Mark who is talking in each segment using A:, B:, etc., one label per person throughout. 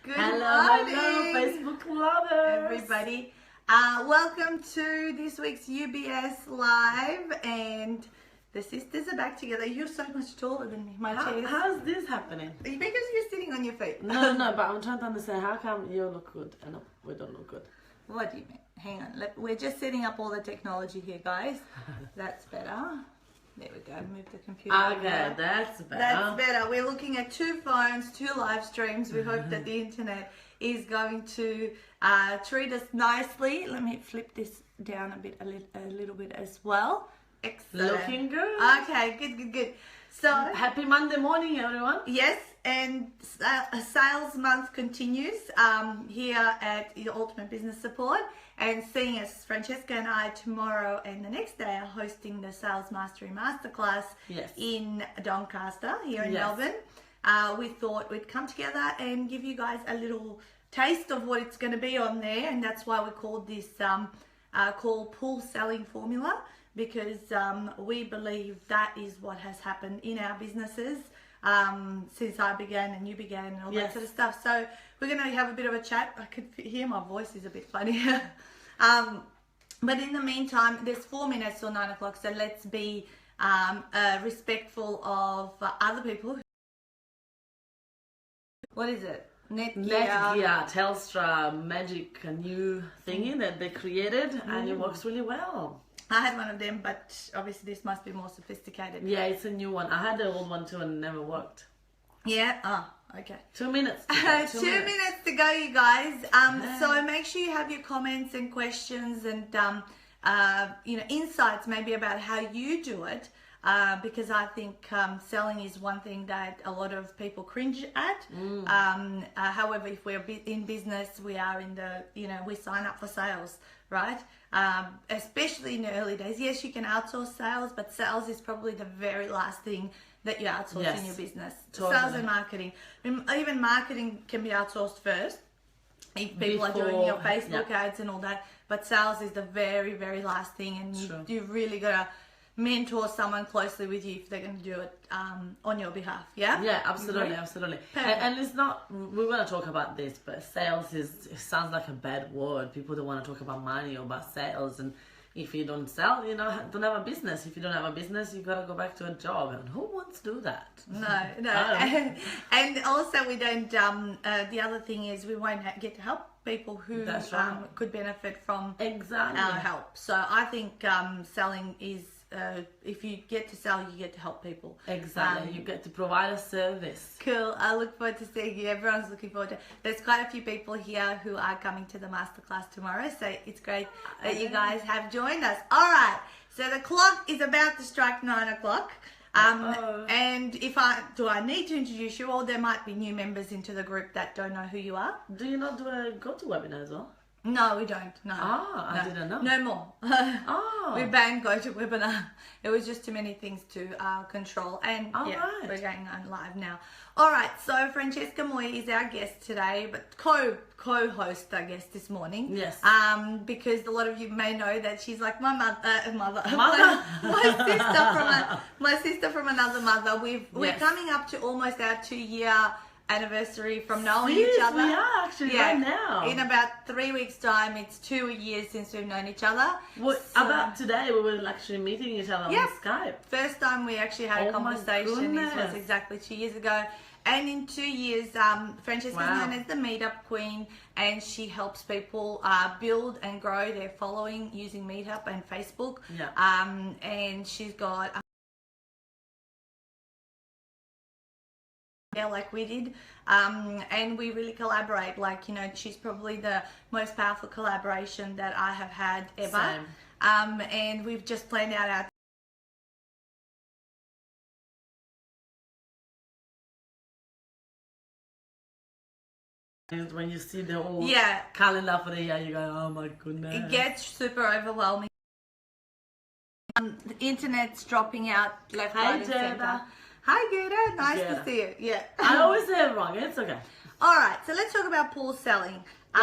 A: Good
B: hello,
A: morning,
B: Facebook lovers.
A: everybody. Welcome to this week's UBS Live, and the sisters are back together. You're so much taller than me. My chair.
B: How's this happening?
A: Because you're sitting on your feet.
B: No, but I'm trying to understand how come you look good and we don't look good.
A: What do you mean? Hang on. We're just setting up all the technology here, guys. That's better. There we go. Move the computer.
B: Okay, that's better.
A: That's better. We're looking at two phones, two live streams. We hope that the internet is going to treat us nicely. Let me flip this down a little bit as well. Excellent.
B: Looking good.
A: Okay, good. So
B: Happy Monday morning, everyone.
A: yes, and sales month continues here at the Ultimate Business Support, and seeing as Francesca and I tomorrow and the next day are hosting the Sales Mastery Masterclass in Doncaster here in Melbourne. We thought we'd come together and give you guys a little taste of what it's going to be on there, and that's why we called this called Pool Selling Formula, because we believe that is what has happened in our businesses since I began and you began and all that sort of stuff. So we're going to have a bit of a chat. I could hear my voice is a bit funny. But in the meantime, there's 4 minutes till 9 o'clock, so let's be respectful of other people. What is it?
B: Netgear, Telstra, magic, a new thingy that they created, and it works really well.
A: I had one of them, but obviously this must be more sophisticated.
B: Yeah, it's a new one. I had the old one too and it never worked.
A: Yeah? Oh, okay.
B: 2 minutes.
A: 2 minutes to go, you guys. So make sure you have your comments and questions and insights maybe about how you do it. Because I think selling is one thing that a lot of people cringe at. However, if we're in business, we are in the, we sign up for sales, right? Especially in the early days. Yes, you can outsource sales, but sales is probably the very last thing that you outsource in your business.
B: Totally.
A: Sales and marketing. Even marketing can be outsourced first if people are doing your Facebook ads and all that. But sales is the very, very last thing, and you really got to mentor someone closely with you if they're going to do it on your behalf.
B: Yeah, absolutely. And it's not, we're going to talk about this, but sales it sounds like a bad word. People don't want to talk about money or about sales, and if you don't sell, don't have a business. If you don't have a business, you got to go back to a job, and who wants to do that?
A: No. And also we don't the other thing is we won't get to help people who could benefit from our help. So I think selling is if you get to sell, you get to help people.
B: Exactly. You get to provide a service.
A: Cool. I look forward to seeing you. Everyone's looking forward to it. There's quite a few people here who are coming to the masterclass tomorrow, so it's great that you guys have joined us. All right. So the clock is about to strike 9 o'clock. And do I need to introduce you, or there might be new members into the group that don't know who you are?
B: Do you not do a go-to-webinar as well?
A: No, we don't. No.
B: I didn't know.
A: No more. We banned GoToWebinar. It was just too many things to control. And we're going on live now. All right. So Francesca Moi is our guest today, but co-host, I guess, this morning.
B: Yes.
A: Because a lot of you may know that she's like my mother. my sister from another mother. We're coming up to almost our 2-year anniversary from knowing each other.
B: We are actually right now.
A: In about 3 weeks' time, it's 2 years since we've known each other.
B: About today, we were actually meeting each other on Skype.
A: First time we actually had a conversation was exactly 2 years ago. And in 2 years, Francesca is known as the Meetup Queen, and she helps people build and grow their following using Meetup and Facebook. And she's got like we did, and we really collaborate. She's probably the most powerful collaboration that I have had ever. And we've just planned out our
B: when you see the whole calendar for the year, you go, oh my goodness.
A: It gets super overwhelming. The internet's dropping out left, right, and center. Hi, Gerda. Nice to see you. Yeah.
B: I always say it wrong. It's okay.
A: All right. So let's talk about pool selling. So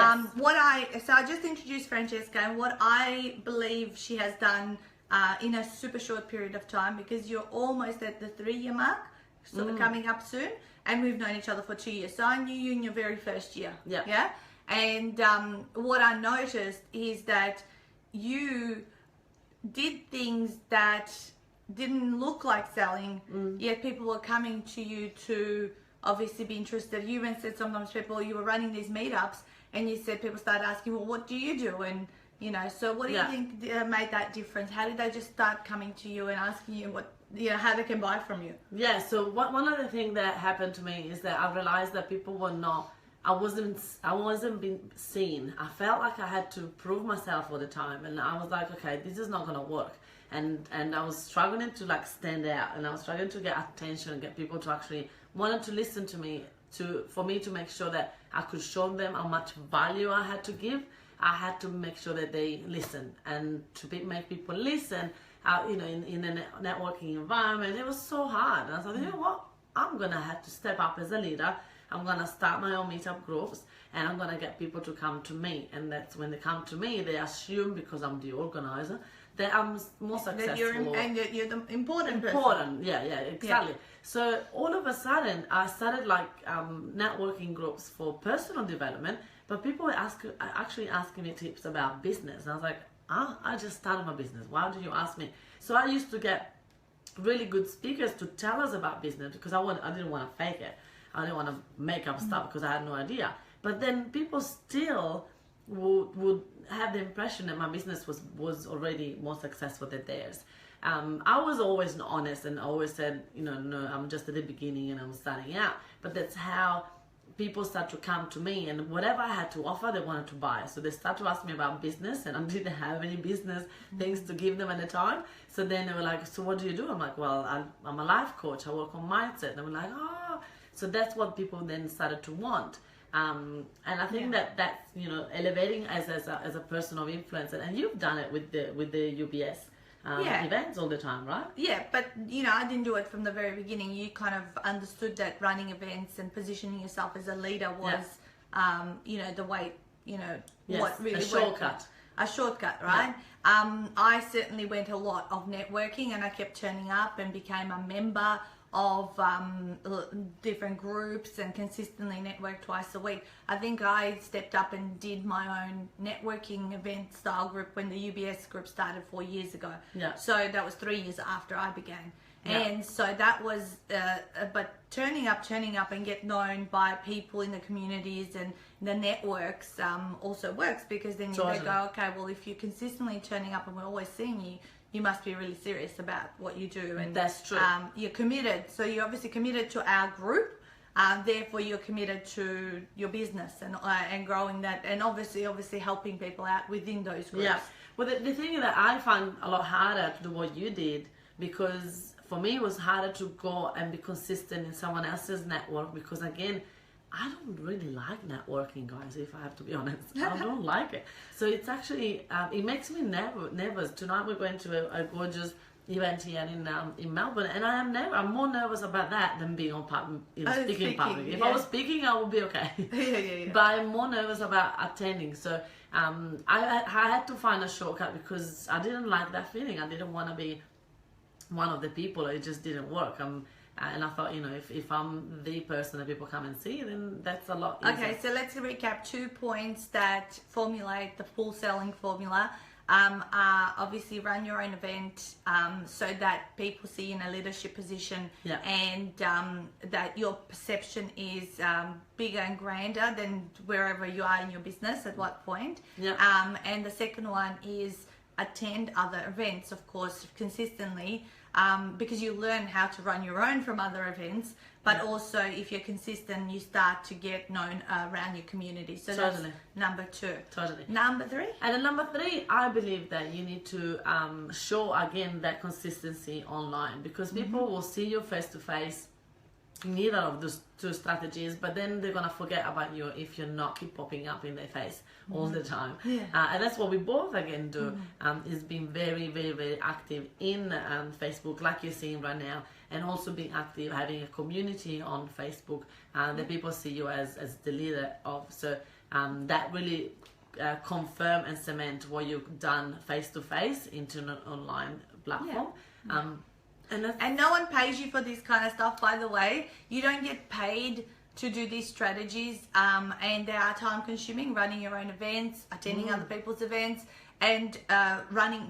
A: I just introduced Francesca, and what I believe she has done in a super short period of time, because you're almost at the 3-year mark, so coming up soon, and we've known each other for 2 years. So I knew you in your very first year.
B: Yeah.
A: Yeah. And what I noticed is that you did things that didn't look like selling, yet people were coming to you to obviously be interested. You even said sometimes you were running these meetups, and you said people started asking, well, what do you do? And, you know, so what do you think made that difference? How did they just start coming to you and asking you what, you know, how they can buy from you?
B: Yeah, so one of the things that happened to me is that I realized that people were not, I wasn't being seen. I felt like I had to prove myself all the time, and I was like, okay, this is not gonna work. And I was struggling to like stand out, and I was struggling to get attention and get people to actually wanted to listen to me, for me to make sure that I could show them how much value I had to give. I had to make sure that they listen, and make people listen. You know, in a networking environment, it was so hard. And I thought, you know what? I'm gonna have to step up as a leader. I'm gonna start my own meetup groups, and I'm gonna get people to come to me. And that's when they come to me, they assume because I'm the organizer that I'm more successful.
A: That you're the important person.
B: Important, yeah, exactly. Yeah. So all of a sudden, I started like networking groups for personal development, but people were actually asking me tips about business. And I was like, I just started my business. Why do you ask me? So I used to get really good speakers to tell us about business because I didn't want to fake it. I didn't want to make up stuff because I had no idea. But then people still would have the impression that my business was already more successful than theirs. I was always honest and always said, you know, no, I'm just at the beginning and I'm starting out. But that's how people start to come to me, and whatever I had to offer, they wanted to buy. So they start to ask me about business, and I didn't have any business things to give them at the time. So then they were like, so what do you do? I'm like, well, I'm a life coach. I work on mindset. And they were like, oh. So that's what people then started to want. And I think that's, you know, elevating as a person of influence. And you've done it with the UBS events all the time, right?
A: Yeah, but you know, I didn't do it from the very beginning. You kind of understood that running events and positioning yourself as a leader was, you know, the way, you know, what really
B: a shortcut.
A: A shortcut, right? Yeah. I certainly went a lot of networking, and I kept turning up and became a member of different groups and consistently networked twice a week. I think I stepped up and did my own networking event style group when the UBS group started 4 years ago. Yeah. So that was 3 years after I began. Yeah. And so that was, but turning up and get known by people in the communities and the networks also works, because then you go, okay, well, if you're consistently turning up and we're always seeing you, you must be really serious about what you do. And
B: that's true.
A: You're committed. So you're obviously committed to our group. Therefore, you're committed to your business and growing that, and obviously helping people out within those groups.
B: Yeah. Well, the thing that I find a lot harder to do what you did, because for me it was harder to go and be consistent in someone else's network, because again, I don't really like networking, guys, if I have to be honest. I don't like it. So it's actually, it makes me nervous. Tonight we're going to a gorgeous event here in Melbourne, and I'm more nervous about that than being on speaking in public. If I was speaking, I would be okay. Yeah. But I'm more nervous about attending. So I had to find a shortcut, because I didn't like that feeling. I didn't want to be one of the people. It just didn't work. And I thought, you know, if I'm the person that people come and see, then that's a lot easier.
A: Okay, so let's recap 2 points that formulate the full selling formula. Obviously run your own event so that people see you in a leadership position, and that your perception is bigger and grander than wherever you are in your business at what point. And the second one is attend other events, of course, consistently, because you learn how to run your own from other events, but also if you're consistent, you start to get known around your community. So that's number 2. Number 3?
B: And then number 3, I believe that you need to show again that consistency online, because people will see you face to face in either of those 2 strategies, but then they're gonna forget about you if you're not keep popping up in their face all the time. And that's what we both again do, is being very, very, very active in Facebook, like you're seeing right now, and also being active, having a community on Facebook that people see you as the leader of. So that really confirm and cement what you've done face to face into an online platform.
A: And no one pays you for this kind of stuff, by the way. You don't get paid to do these strategies, and they are time consuming, running your own events, attending other people's events, and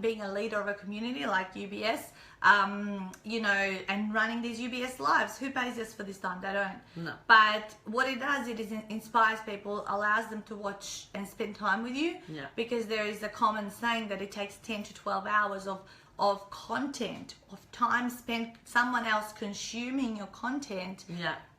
A: being a leader of a community like UBS, and running these UBS lives. Who pays us for this time? They don't.
B: No.
A: But what it does, it inspires people, allows them to watch and spend time with you, because there is a common saying that it takes 10 to 12 hours of content, of time spent someone else consuming your content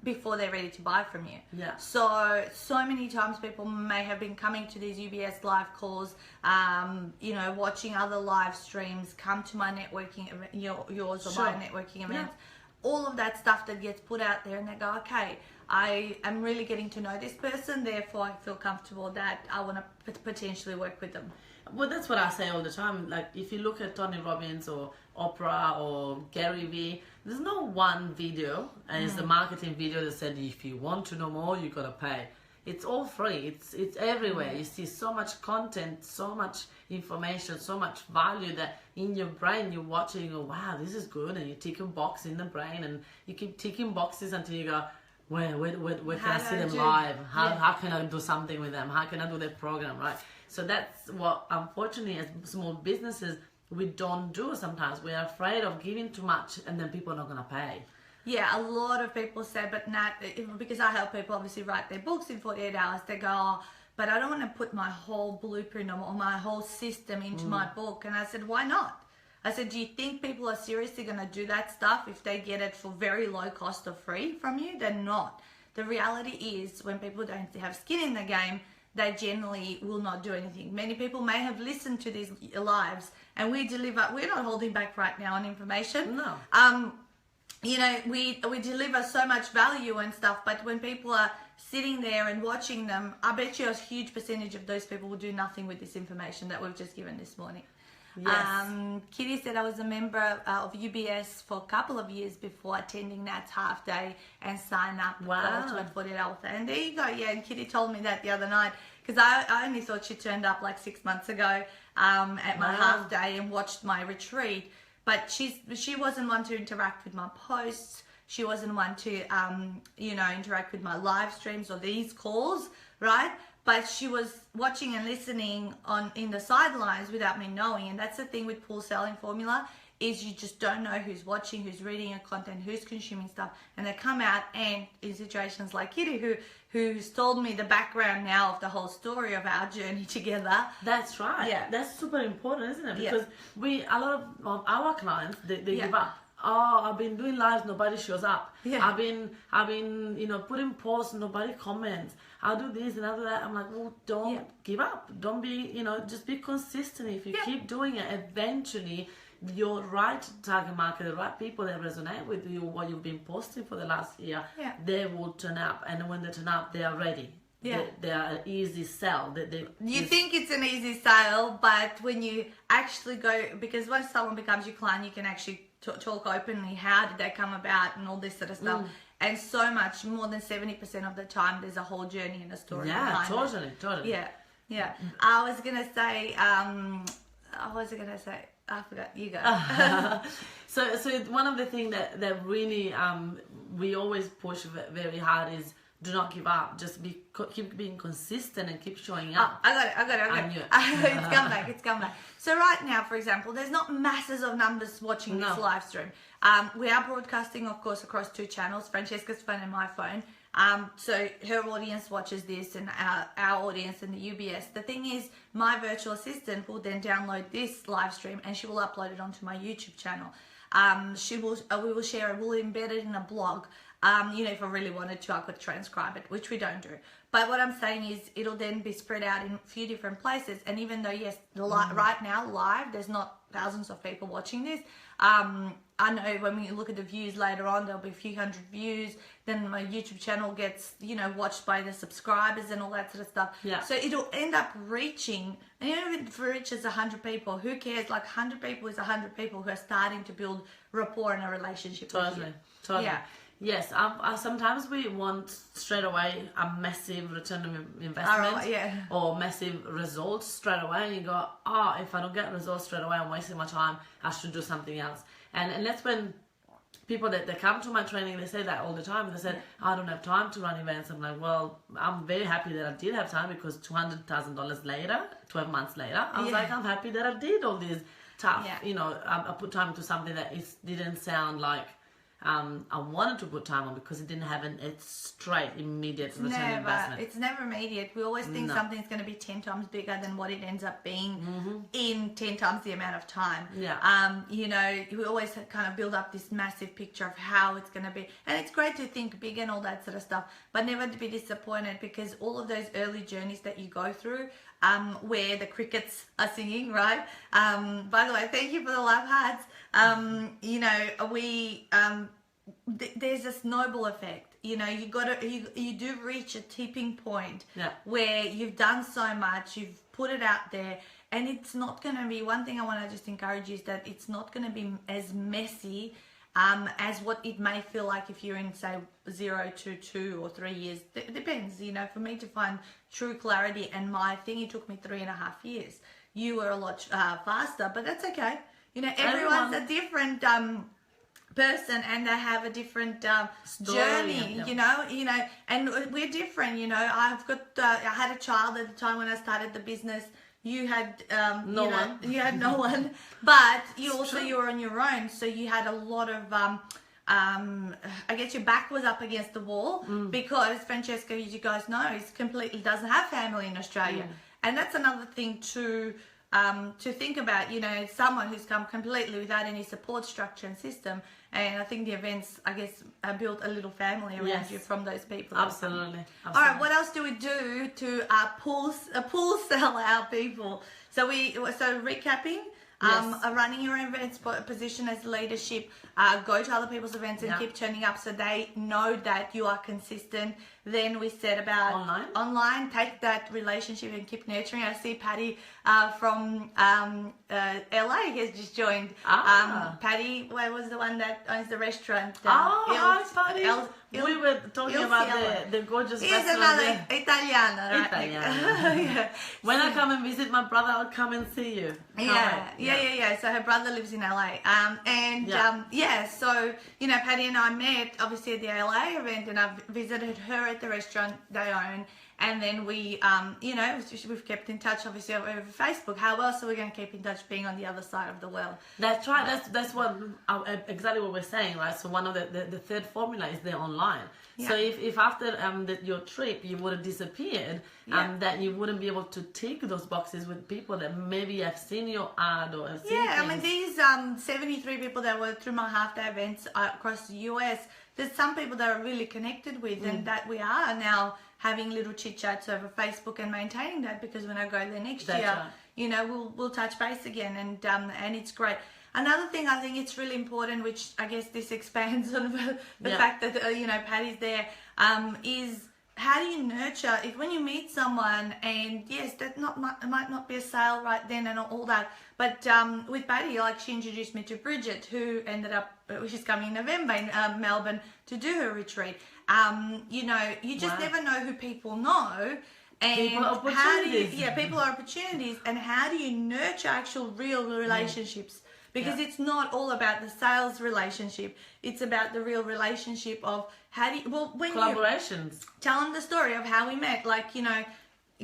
A: before they're ready to buy from you.
B: Yeah. So
A: many times people may have been coming to these UBS live calls, watching other live streams, come to my networking event, yours or my networking events, all of that stuff that gets put out there, and they go, okay, I am really getting to know this person, therefore I feel comfortable that I want to potentially work with them.
B: Well, that's what I say all the time. Like, if you look at Tony Robbins or Oprah or Gary Vee, there's no one video, and it's the marketing video that said, if you want to know more, you gotta pay. It's all free. It's everywhere. You see so much content, so much information, so much value that in your brain you watch it, you go, wow, this is good, and you tick a box in the brain, and you keep ticking boxes until you go, where can I see them live? How can I do something with them? How can I do their program, right? So that's what, unfortunately, as small businesses, we don't do sometimes. We're afraid of giving too much, and then people are not going to pay.
A: Yeah, a lot of people say, but Nat, because I help people obviously write their books in 48 hours, they go, oh, but I don't want to put my whole blueprint or my whole system into my book. And I said, why not? I said, do you think people are seriously going to do that stuff if they get it for very low cost or free from you? They're not. The reality is, when people don't have skin in the game, they generally will not do anything. Many people may have listened to these lives, and we deliver. We're not holding back right now on information.
B: No.
A: We deliver so much value and stuff, but when people are sitting there and watching them, I bet you a huge percentage of those people will do nothing with this information that we've just given this morning.
B: Yes.
A: Kitty said I was a member of UBS for a couple of years before attending Nat's half day and sign up for Ultimate 48 Hour Plan. And there you go. Yeah, and Kitty told me that the other night, because I only thought she turned up like 6 months ago at my half day and watched my retreat. But she wasn't one to interact with my posts. She wasn't one to interact with my live streams or these calls, right? But she was watching and listening in the sidelines without me knowing. And that's the thing with pool selling formula, is you just don't know who's watching, who's reading your content, who's consuming stuff. And they come out, and in situations like Kitty, who's told me the background now of the whole story of our journey together.
B: That's right. Yeah. That's super important, isn't it? Because a lot of our clients, they give up. Oh, I've been doing lives, nobody shows up. Yeah. I've been putting posts, nobody comments. I'll do this and I'll do that. I'm like, well, don't give up. Don't be, just be consistent. If you keep doing it, eventually your right target market, the right people that resonate with you, what you've been posting for the last year, they will turn up. And when they turn up, they are ready. Yeah. They are an easy sell.
A: You think it's an easy sale, but when you actually go, because once someone becomes your client, you can actually talk openly. How did they come about and all this sort of stuff. And so much, more than 70% of the time, there's a whole journey and a story behind it.
B: Totally.
A: Yeah. I was going to say, I forgot. You go.
B: So one of the things that really we always push very hard is, do not give up. Just keep being consistent and keep showing up.
A: I got it. It's come back. So right now, for example, there's not masses of numbers watching this live stream. We are broadcasting, of course, across 2 channels, Francesca's phone and my phone. So her audience watches this, and our audience in the UBS. The thing is, my virtual assistant will then download this live stream, and she will upload it onto my YouTube channel. We will share it. We'll embed it in a blog. If I really wanted to, I could transcribe it, which we don't do. But what I'm saying is, it'll then be spread out in a few different places. And even though, yes, right now, live, there's not thousands of people watching this. I know when we look at the views later on, there'll be a few hundred views. Then my YouTube channel gets, watched by the subscribers and all that sort of stuff. Yeah. So it'll end up reaching, and even if it reaches 100 people, who cares? Like 100 people is 100 people who are starting to build rapport and a relationship with you.
B: Totally. Yeah. Yes, sometimes we want straight away a massive return on investment or massive results straight away, and you go, if I don't get results straight away, I'm wasting my time, I should do something else. And that's when people that they come to my training, they say that all the time. They said, I don't have time to run events. I'm like, well, I'm very happy that I did have time, because $200,000 later, 12 months later, I was like, I'm happy that I did all these tough, you know, I put time into something that it didn't sound like I wanted to put time on, because it didn't have a straight, immediate return investment.
A: It's never immediate. We always think something's going to be 10 times bigger than what it ends up being in 10 times the amount of time.
B: Yeah.
A: You know, we always kind of build up this massive picture of how it's going to be. And it's great to think big and all that sort of stuff, but never to be disappointed, because all of those early journeys that you go through, where the crickets are singing, right? By the way, thank you for the love hearts. You know, there's a snowball effect. You know, you do reach a tipping point where you've done so much, you've put it out there, and it's not going to be, one thing I want to just encourage you is that it's not going to be as messy as what it may feel like if you're in, say, 0 to 2 or 3 years. It depends, you know. For me to find true clarity and my thing, it took me 3.5 years. You were a lot faster, but that's okay. You know, everyone's a different person, and they have a different journey. You know, and we're different. You know, I had a child at the time when I started the business. You had
B: no one.
A: You had no one, but you were on your own, so you had a lot of I guess your back was up against the wall, because Francesca, as you guys know, completely doesn't have family in Australia, and that's another thing to think about. You know, someone who's come completely without any support structure and system. And I think the events, I guess, built a little family around you from those people.
B: Absolutely.
A: All right, what else do we do to pool sell our people? So recapping, running your own events, position as leadership, go to other people's events and keep turning up so they know that you are consistent. Then we said about online, take that relationship and keep nurturing. I see Patty from LA has just joined. Patty, what was the one that owns the restaurant?
B: Hi, Patty. We were talking about the gorgeous restaurant.
A: Is another Italiana, right?
B: Italiana. When I come and visit my brother, I'll come and see you.
A: Yeah. So her brother lives in LA. So, you know, Patty and I met obviously at the LA event, and I've visited her at the restaurant they own. And then we, you know, we've kept in touch obviously over Facebook. How else are we going to keep in touch being on the other side of the world? That's
B: right. That's what exactly what we're saying, right? So one of the third formula is the online. Yeah. So if after your trip you would have disappeared, that you wouldn't be able to tick those boxes with people that maybe have seen your ad or have seen things.
A: I mean, these 73 people that were through my half-day events across the US, there's some people that are really connected with, and that we are now having little chit-chats over Facebook and maintaining that, because when I go there next year, you know, we'll touch base again, and it's great. Another thing I think it's really important, which I guess this expands on the fact that, you know, Patty's there, is how do you nurture, if when you meet someone, and yes, that might not be a sale right then and all that, but with Patty, like, she introduced me to Bridget, who ended up, she's coming in November in Melbourne to do her retreat. You know, you just never know who people know. And
B: people are opportunities.
A: People are opportunities. And how do you nurture actual real relationships? Because it's not all about the sales relationship. It's about the real relationship of how do you, when
B: collaborations.
A: Tell them the story of how we met. Like, you know,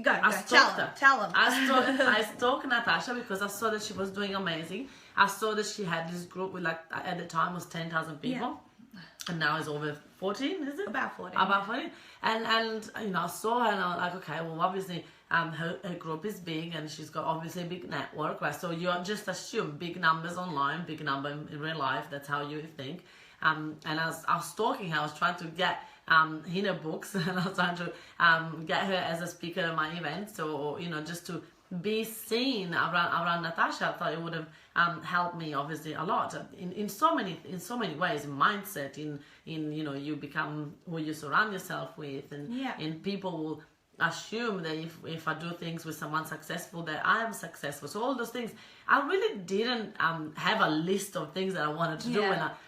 A: tell them.
B: I stalked Natasa because I saw that she was doing amazing. I saw that she had this group with, like, at the time was 10,000 people. And now it's over 14, is it?
A: About 14.
B: About 14. And you know, I saw her and I was like, okay, well, obviously her group is big and she's got obviously a big network, right? So you just assume big numbers online, big number in real life. That's how you think. And I was stalking her. I was trying to get in her books, and I was trying to get her as a speaker at my event. So, you know, just to be seen around Natasa, I thought it would have helped me obviously a lot in so many ways, in mindset, in you know, you become who you surround yourself with, and people will assume that if I do things with someone successful, that I am successful. So all those things, I really didn't have a list of things that I wanted to do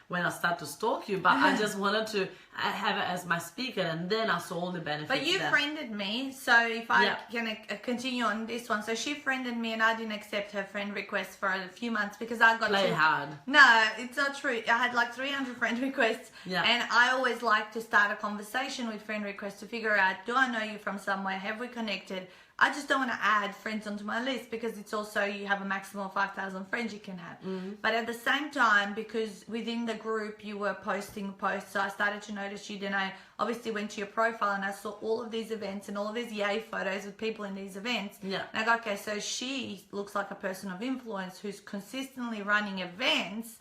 B: when I start to stalk you, but I just wanted to have it as my speaker, and then I saw all the benefits.
A: But you
B: there.
A: friended me, so if I can continue on this one. So she friended me, and I didn't accept her friend request for a few months because I got
B: Play hard.
A: No, it's not true. I had like 300 friend requests, and I always like to start a conversation with friend requests to figure out, do I know you from somewhere? Have we connected? I just don't want to add friends onto my list because it's also, you have a maximum of 5,000 friends you can have. But at the same time, because within the group you were posting posts, so I started to notice you. Then I obviously went to your profile and I saw all of these events and all of these yay photos with people in these events. And I go, okay, so she looks like a person of influence who's consistently running events.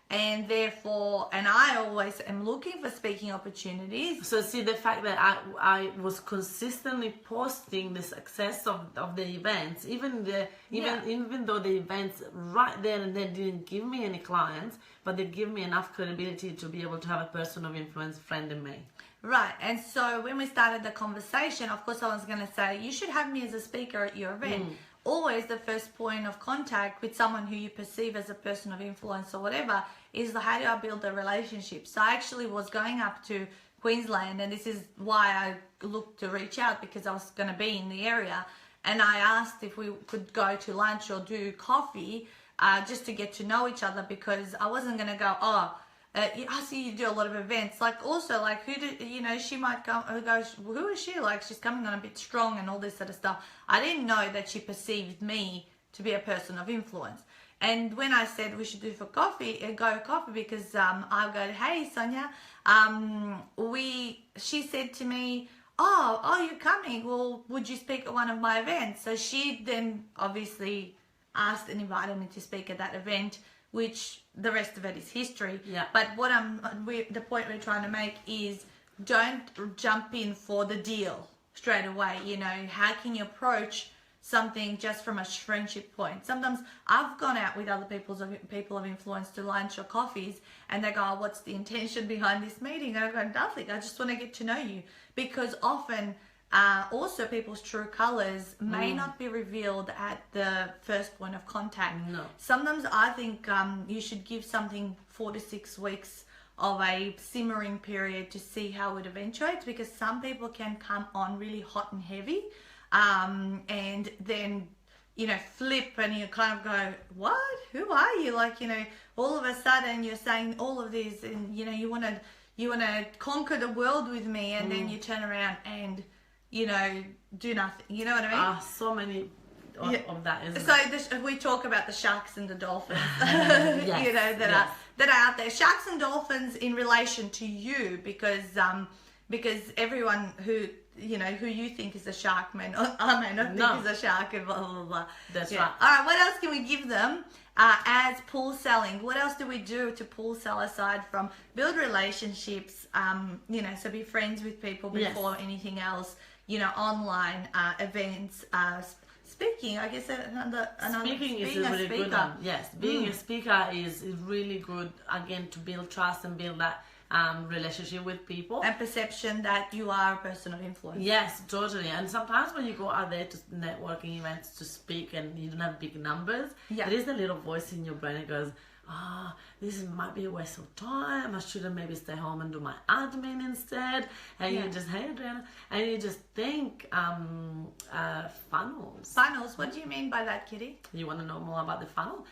A: And therefore, and I always am looking for speaking opportunities.
B: So see, the fact that I was consistently posting the success of the events, even though the events right there and then didn't give me any clients, but they give me enough credibility to be able to have a person of influence friend in me.
A: Right, and so when we started the conversation, of course I was going to say, you should have me as a speaker at your event. Always the first point of contact with someone who you perceive as a person of influence or whatever is how do I build a relationship. So I actually was going up to Queensland, and this is why I looked to reach out, because I was going to be in the area, and I asked if we could go to lunch or do coffee just to get to know each other, because I wasn't going to go, I see you do a lot of events. Like, also, like, she might go, who is she? Like, she's coming on a bit strong and all this sort of stuff. I didn't know that she perceived me to be a person of influence. And when I said we should go coffee, because I go, hey, Sonia, she said to me, oh, you're coming. Well, would you speak at one of my events? So she then obviously asked and invited me to speak at that event, which the rest of it is history. But the point we're trying to make is, don't jump in for the deal straight away. How can you approach something just from a friendship point? Sometimes I've gone out with other people of influence to lunch or coffees, and they go, what's the intention behind this meeting? And I go, nothing, I just want to get to know you. Because often also people's true colors may not be revealed at the first point of contact. Sometimes I think you should give something 4 to 6 weeks of a simmering period to see how it eventuates, because some people can come on really hot and heavy and then flip, and you kind of go, what, who are you? Like, all of a sudden you're saying all of this, and you want to conquer the world with me, and then you turn around and do nothing. You know what I mean?
B: So many of that, isn't it?
A: So we talk about the sharks and the dolphins, that are out there. Sharks and dolphins in relation to you, because everyone who you think is a shark I may not think is a shark, and blah blah blah.
B: That's right.
A: All right, what else can we give them as pool selling? What else do we do to pool sell aside from build relationships? So be friends with people before anything else. Online events, speaking. I guess another
B: speaking is a really good one. Yes, being a speaker is really good, again, to build trust and build that relationship with people
A: and perception that you are a person of influence.
B: Yes, totally. And sometimes when you go out there to networking events to speak and you don't have big numbers, there is a little voice in your brain that goes, this might be a waste of time. I should have maybe stay home and do my admin instead. And you just, hey Adriana, and you just think funnels.
A: Funnels. What do you mean by that, Kitty?
B: You want to know more about the funnel?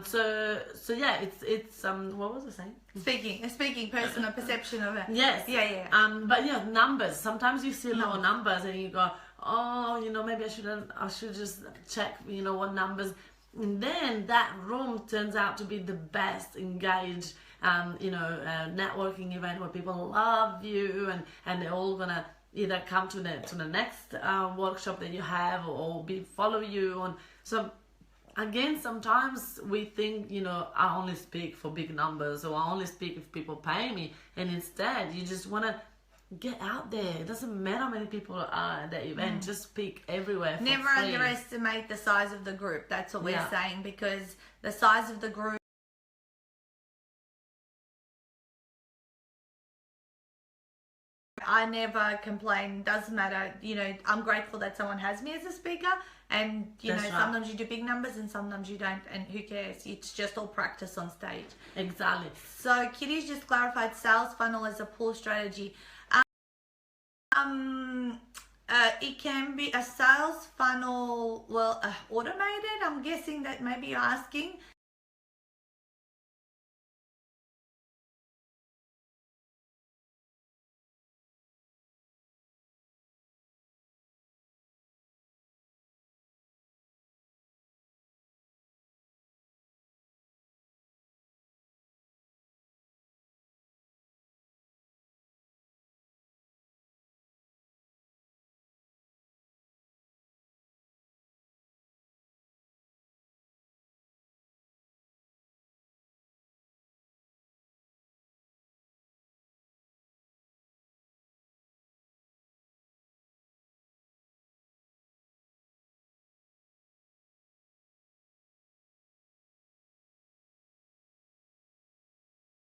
B: So yeah, it's what was I saying?
A: Speaking, personal perception of it.
B: Yes.
A: Yeah.
B: But yeah, numbers. Sometimes you see little numbers and you go, maybe I should just check, what numbers. And then that room turns out to be the best engaged, networking event where people love you, and they're all gonna either come to the next workshop that you have, or follow you on. So again, sometimes we think, I only speak for big numbers, or I only speak if people pay me, and instead you just want to get out there. It doesn't matter how many people are at the event, just speak everywhere for
A: Never
B: free.
A: Underestimate the size of the group. That's what we're saying, because the size of the group I never complain. Doesn't matter. You know, I'm grateful that someone has me as a speaker. And, you know, sometimes you do big numbers and sometimes you don't. And who cares? It's just all practice on stage.
B: Exactly.
A: So Kitty's just clarified sales funnel as a pull strategy. It can be a sales funnel, well, automated. I'm guessing that maybe you're asking.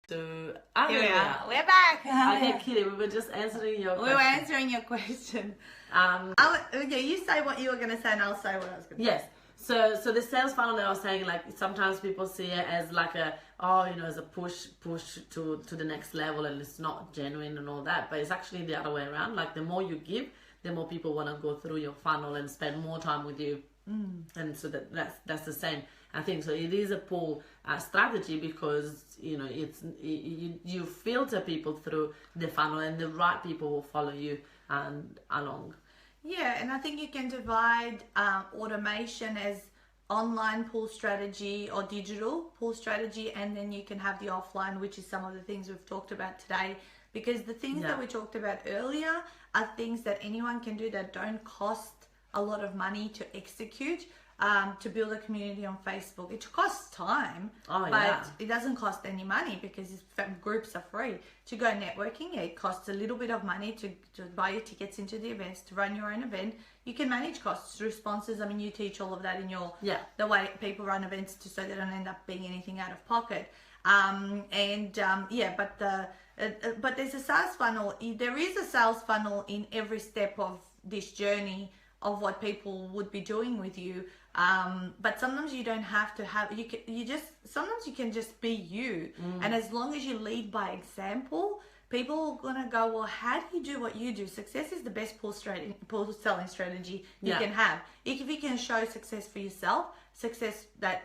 B: So,
A: Here we are. We're back.
B: Okay, Kitty, we were just answering your question.
A: We were answering your question. Okay, you say what you were going to say and I'll say what I was going to say.
B: Yes. So the sales funnel that I was saying, like sometimes people see it as like as a push to the next level, and it's not genuine and all that. But it's actually the other way around. Like the more you give, the more people want to go through your funnel and spend more time with you. And so that's the same. I think so. It is a pull strategy because you filter people through the funnel, and the right people will follow you along.
A: Yeah, and I think you can divide automation as online pull strategy or digital pull strategy, and then you can have the offline, which is some of the things we've talked about today. Because the things that we talked about earlier are things that anyone can do that don't cost a lot of money to execute. To build a community on Facebook, it costs time, but it doesn't cost any money because groups are free. To go networking, it costs a little bit of money to buy your tickets into the events, to run your own event. You can manage costs through sponsors. I mean, you teach all of that in your the way people run events so they don't end up being anything out of pocket. But there's a sales funnel. There is a sales funnel in every step of this journey of what people would be doing with you. But sometimes you don't have to have, sometimes you can just be you. And as long as you lead by example, people are going to go, well, how do you do what you do? Success is the best pull selling strategy you can have. If you can show success for yourself, success that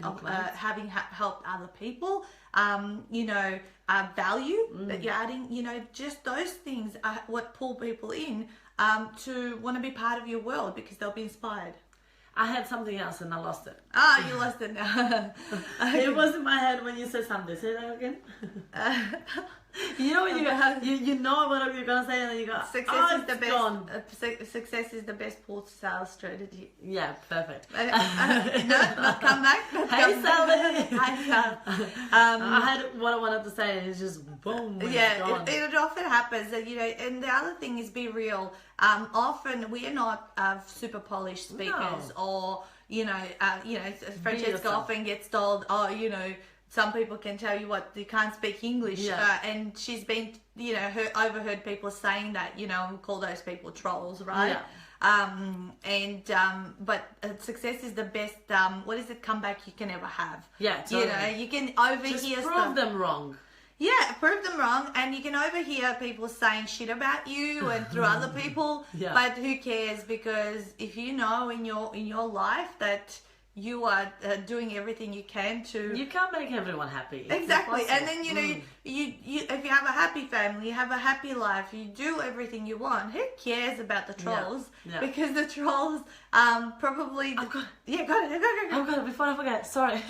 A: having helped other people, value that you're adding, just those things are what pull people in to want to be part of your world because they'll be inspired.
B: I had something else and I lost it.
A: Oh, you lost it now.
B: It was in my head when you said something. Say that again. You know when you know what you're gonna say and then you go. Success is the best.
A: Success is the best pull sales strategy.
B: Yeah, perfect.
A: No, not come back.
B: Hey, Sally.
A: Hi, Sal.
B: I had what I wanted to say and it's just boom.
A: It often happens, and the other thing is be real. Often we are not super polished speakers, or Francesca often gets told, some people can tell you what they can't speak English, and she's been, overheard people saying that, and call those people trolls, right? But success is the best. What is it? Comeback you can ever have.
B: Yeah, totally.
A: You can overhear
B: just
A: stuff.
B: prove them wrong.
A: Yeah, prove them wrong, and you can overhear people saying shit about you and through other people. But who cares? Because if you know in your life that you are doing everything you can to.
B: You can't make everyone happy.
A: Exactly, and then you if you have a happy family, you have a happy life, you do everything you want. Who cares about the trolls? Because the trolls probably. Go ahead.
B: I've got it before I forget. Sorry.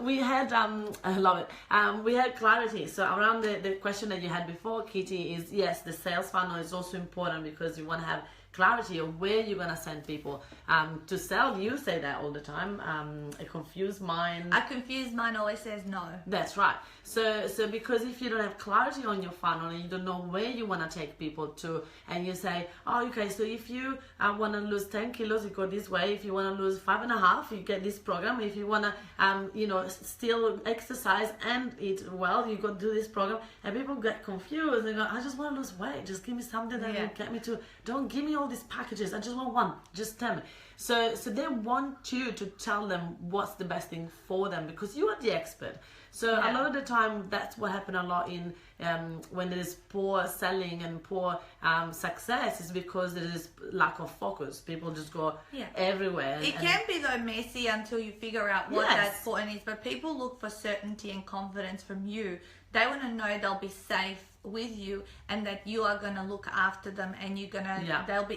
B: We had I love it. We had clarity. So around the question that you had before, Kitty, is yes, the sales funnel is also important because you want to have clarity of where you're going to send people to sell. You say that all the time. A confused mind.
A: A confused mind always says no.
B: That's right. So because if you don't have clarity on your funnel and you don't know where you want to take people to, and you say, oh, okay, so if you want to lose 10 kilos, you go this way. If you want to lose 5.5, you get this program. If you want to, still exercise and eat well, you go do this program. And people get confused. They go, I just want to lose weight. Just give me something that will get me to. Don't give me all these packages. I just want one. Just tell me. So they want you to tell them what's the best thing for them, because you are the expert. So a lot of the time, that's what happens a lot in when there is poor selling and poor success, is because there is lack of focus. People just go everywhere.
A: It can be though messy until you figure out what that point is. But people look for certainty and confidence from you. They want to know they'll be safe with you and that you are going to look after them and you're going to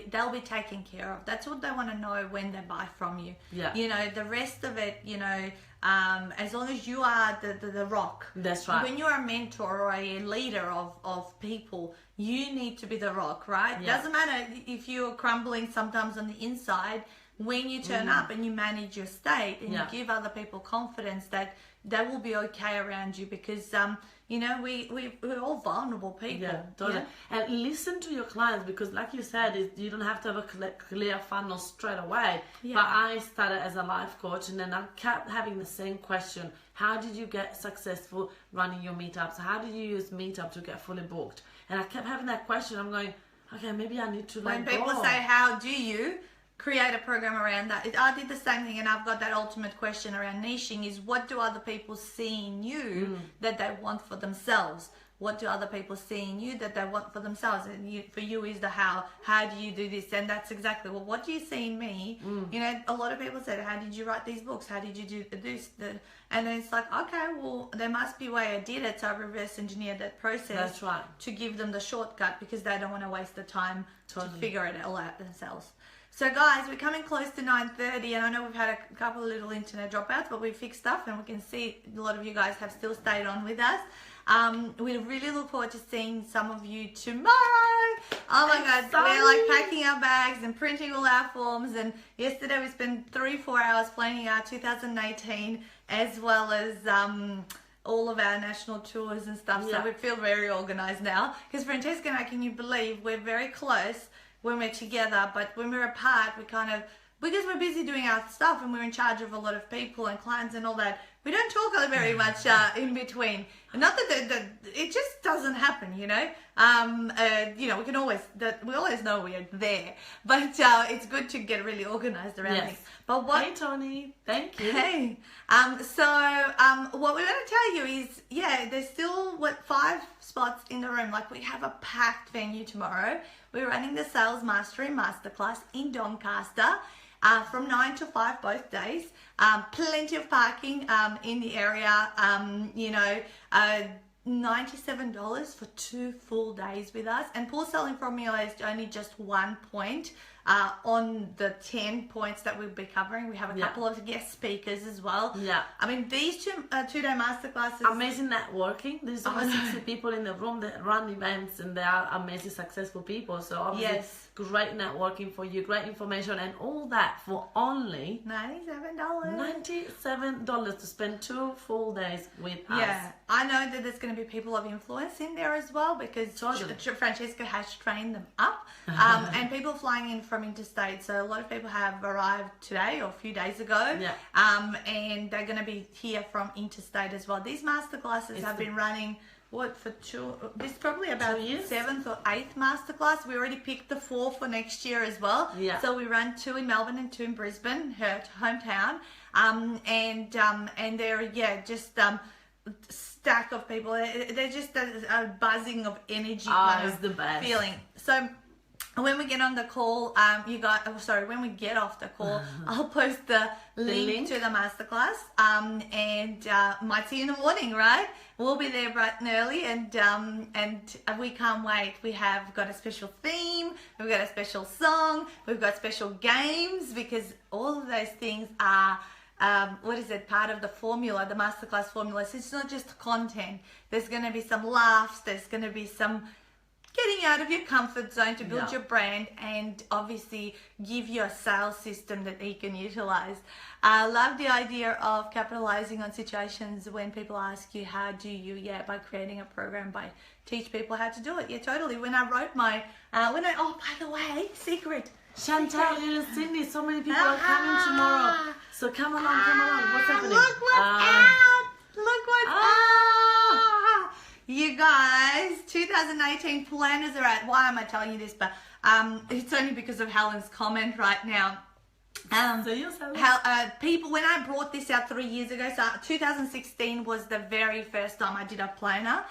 A: they'll be taken care of. That's what they want to know when they buy from you. The rest of it, as long as you are the rock.
B: That's right.
A: When you're a mentor or a leader of people, you need to be the rock, right? Doesn't matter if you're crumbling sometimes on the inside. When you turn up and you manage your state and you give other people confidence that they will be okay around you, because we're all vulnerable people.
B: Yeah, totally. And listen to your clients, because like you said, you don't have to have a clear funnel straight away. But I started as a life coach, and then I kept having the same question: how did you get successful running your meetups? How did you use Meetup to get fully booked? And I kept having that question. I'm going, okay, maybe I need to
A: when people say, how do you create a program around that? I did the same thing, and I've got that ultimate question around niching, is what do other people see in you that they want for themselves? What do other people see in you that they want for themselves? And for you is the how do you do this? And that's exactly, well, what do you see in me? A lot of people said, how did you write these books? How did you do this? And then it's like, okay, well, there must be a way I did it, so I reverse engineered that process.
B: That's right.
A: To give them the shortcut, because they don't want to waste the time to figure it all out themselves. So guys, we're coming close to 9:30, and I know we've had a couple of little internet dropouts, but we fixed stuff, and we can see a lot of you guys have still stayed on with us. We really look forward to seeing some of you tomorrow. Oh my God, we're like packing our bags and printing all our forms, and yesterday we spent 3-4 hours planning our 2018, as well as all of our national tours and stuff. So we feel very organized now, because Francesca and I, can you believe, we're very close when we're together, but when we're apart, we kind of, because we're busy doing our stuff and we're in charge of a lot of people and clients and all that, we don't talk very much in between. Not that it just doesn't happen, we can always, we always know we're there, but it's good to get really organized around things. But
B: hey Tony, thank you.
A: Hey, what we want to tell you is, there's still 5 spots in the room. Like, we have a packed venue tomorrow. We're running the Sales Mastery Masterclass in Doncaster from 9 to 5 both days. Plenty of parking in the area. $97 for 2 full days with us. And pool selling formula is only just 1 point on the 10 points that we'll be covering. We have a couple of guest speakers as well. I mean, these two-day masterclasses.
B: Amazing networking. There's over 60 people in the room that run events, and they are amazing, successful people. So obviously, great networking for you, great information, and all that for only $97 to spend 2 full days with us.
A: I know that there's going to be people of influence in there as well, because Francesca has trained them up, and people flying in from interstate. So a lot of people have arrived today or a few days ago, and they're going to be here from interstate as well. These masterclasses have been running this is probably about 7th or 8th masterclass. We already picked the 4 for next year as well. So we run 2 in Melbourne and 2 in Brisbane, her hometown, and they're just stack of people. They're just a buzzing of energy kind of
B: the best
A: feeling. So when we get on the call, when we get off the call, I'll post the link to the masterclass, and might see you in the morning, right? We'll be there bright and early, and we can't wait. We have got a special theme, we've got a special song, we've got special games, because all of those things are part of the formula, the masterclass formula. So it's not just content. There's going to be some laughs, there's going to be some getting out of your comfort zone to build
B: Yeah.
A: your brand and obviously give you a sales system that he can utilize. I love the idea of capitalizing on situations when people ask you, how do you? Yeah, by creating a program, by teach people how to do it. Yeah, totally. When I wrote my, oh, by the way, secret.
B: Chantal, you're in Sydney. So many people are coming tomorrow. So come along, come along. What's happening?
A: Look what's out! Look what's out! You guys, 2018 planners are out. Why am I telling you this? But it's only because of Helen's comment right now.
B: So you're selling.
A: People, when I brought this out 3 years ago, so 2016 was the very first time I did a planner.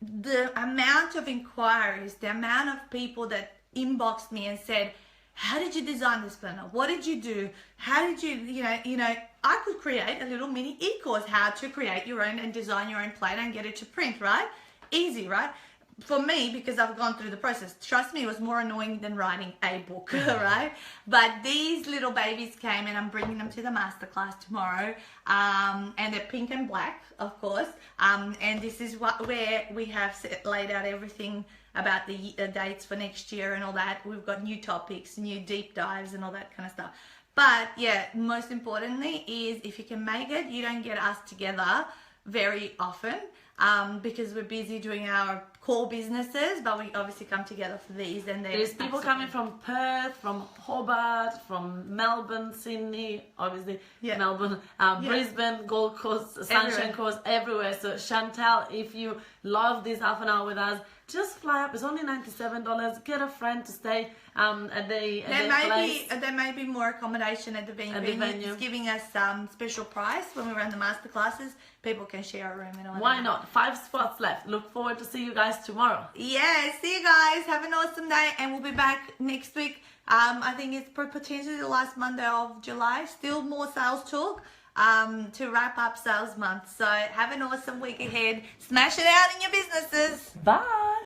A: The amount of inquiries, the amount of people that inboxed me and said, how did you design this planner? What did you do? How did you, I could create a little mini e-course, how to create your own and design your own planner and get it to print, right? Easy, right? For me, because I've gone through the process, trust me, it was more annoying than writing a book, right? But these little babies came and I'm bringing them to the masterclass tomorrow. And they're pink and black, of course. And this is where we have laid out everything about the dates for next year and all that. We've got new topics, new deep dives and all that kind of stuff. But yeah, most importantly is if you can make it, you don't get us together very often because we're busy doing our core businesses, but we obviously come together for these. And
B: there's people coming from Perth, from Hobart, from Melbourne, Sydney, obviously Melbourne, Brisbane, Gold Coast, Sunshine Coast, everywhere. So Chantal, if you love this half an hour with us, just fly up. It's only $97. Get a friend to stay at the place.
A: There may be more accommodation at the venue. It's giving us special price when we run the masterclasses. People can share a room and all that.
B: Why not? 5 spots left. Look forward to see you guys tomorrow.
A: Yeah, see you guys. Have an awesome day, and we'll be back next week. I think it's potentially the last Monday of July. Still more sales talk to wrap up sales month. So have an awesome week ahead. Smash it out in your businesses.
B: Bye.